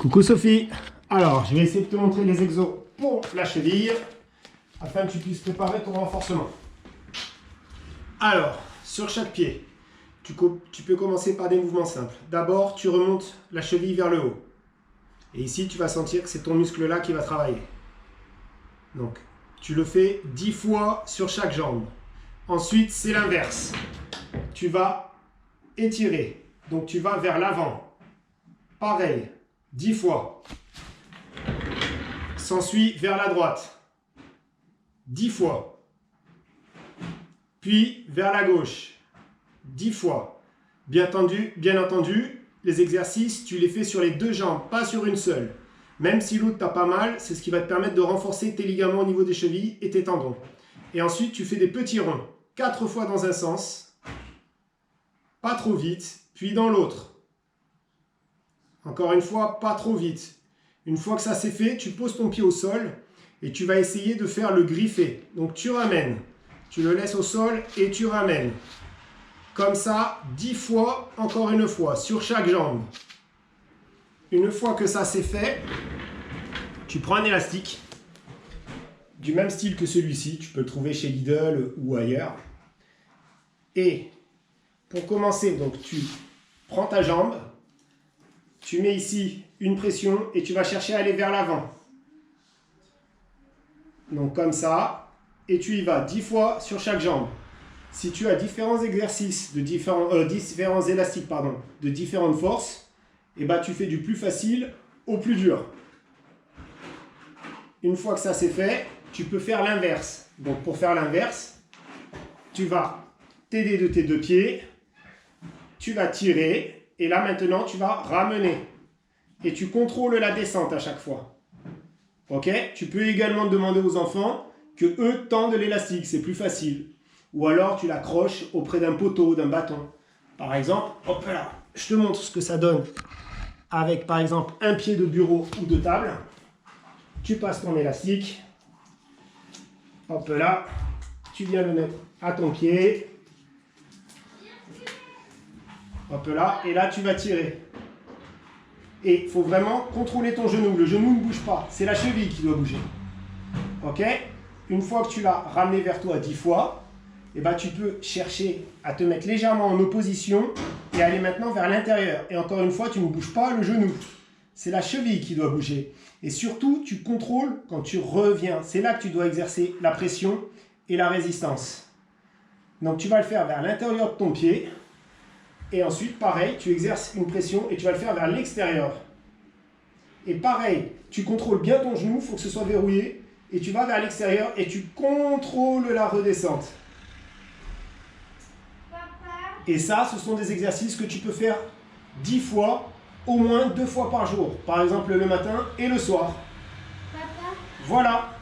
Coucou Sophie. Alors, je vais essayer de te montrer les exos pour la cheville afin que tu puisses préparer ton renforcement. Alors, sur chaque pied, tu peux commencer par des mouvements simples. D'abord, tu remontes la cheville vers le haut. Et ici, tu vas sentir que c'est ton muscle-là qui va travailler. Donc, tu le fais 10 fois sur chaque jambe. Ensuite, c'est l'inverse. Tu vas étirer. Donc, tu vas vers l'avant. Pareil, 10 fois. S'ensuit vers la droite. 10 fois. Puis vers la gauche. 10 fois. Bien entendu, les exercices, tu les fais sur les deux jambes, pas sur une seule. Même si l'autre t'a pas mal, c'est ce qui va te permettre de renforcer tes ligaments au niveau des chevilles et tes tendons. Et ensuite, tu fais des petits ronds. 4 fois dans un sens. Pas trop vite. Puis dans l'autre. Encore une fois, pas trop vite. Une fois que ça c'est fait, tu poses ton pied au sol et tu vas essayer de faire le griffé. Donc tu ramènes. Tu le laisses au sol et tu ramènes. Comme ça, 10 fois, encore une fois, sur chaque jambe. Une fois que ça c'est fait, tu prends un élastique du même style que celui-ci. Tu peux le trouver chez Lidl ou ailleurs. Et pour commencer, donc tu prends ta jambe, tu mets ici une pression et tu vas chercher à aller vers l'avant. Donc comme ça, et tu y vas 10 fois sur chaque jambe. Si tu as différents exercices, différents élastiques de différentes forces, et ben tu fais du plus facile au plus dur. Une fois que ça c'est fait, tu peux faire l'inverse. Donc pour faire l'inverse, tu vas t'aider de tes deux pieds, tu vas tirer, et là maintenant tu vas ramener. Et tu contrôles la descente à chaque fois. Ok? Tu peux également demander aux enfants que eux tendent l'élastique, c'est plus facile. Ou alors tu l'accroches auprès d'un poteau, d'un bâton. Par exemple, hop là, je te montre ce que ça donne avec par exemple un pied de bureau ou de table. Tu passes ton élastique. Hop là, tu viens le mettre à ton pied. Hop là, et là tu vas tirer. Et il faut vraiment contrôler ton genou. Le genou ne bouge pas, c'est la cheville qui doit bouger. Ok? Une fois que tu l'as ramené vers toi 10 fois, et ben tu peux chercher à te mettre légèrement en opposition et aller maintenant vers l'intérieur. Et encore une fois, tu ne bouges pas le genou. C'est la cheville qui doit bouger. Et surtout, tu contrôles quand tu reviens. C'est là que tu dois exercer la pression et la résistance. Donc tu vas le faire vers l'intérieur de ton pied. Et ensuite, pareil, tu exerces une pression et tu vas le faire vers l'extérieur. Et pareil, tu contrôles bien ton genou, il faut que ce soit verrouillé. Et tu vas vers l'extérieur et tu contrôles la redescente. Et ça, ce sont des exercices que tu peux faire 10 fois, au moins 2 fois par jour. Par exemple, le matin et le soir. Voilà.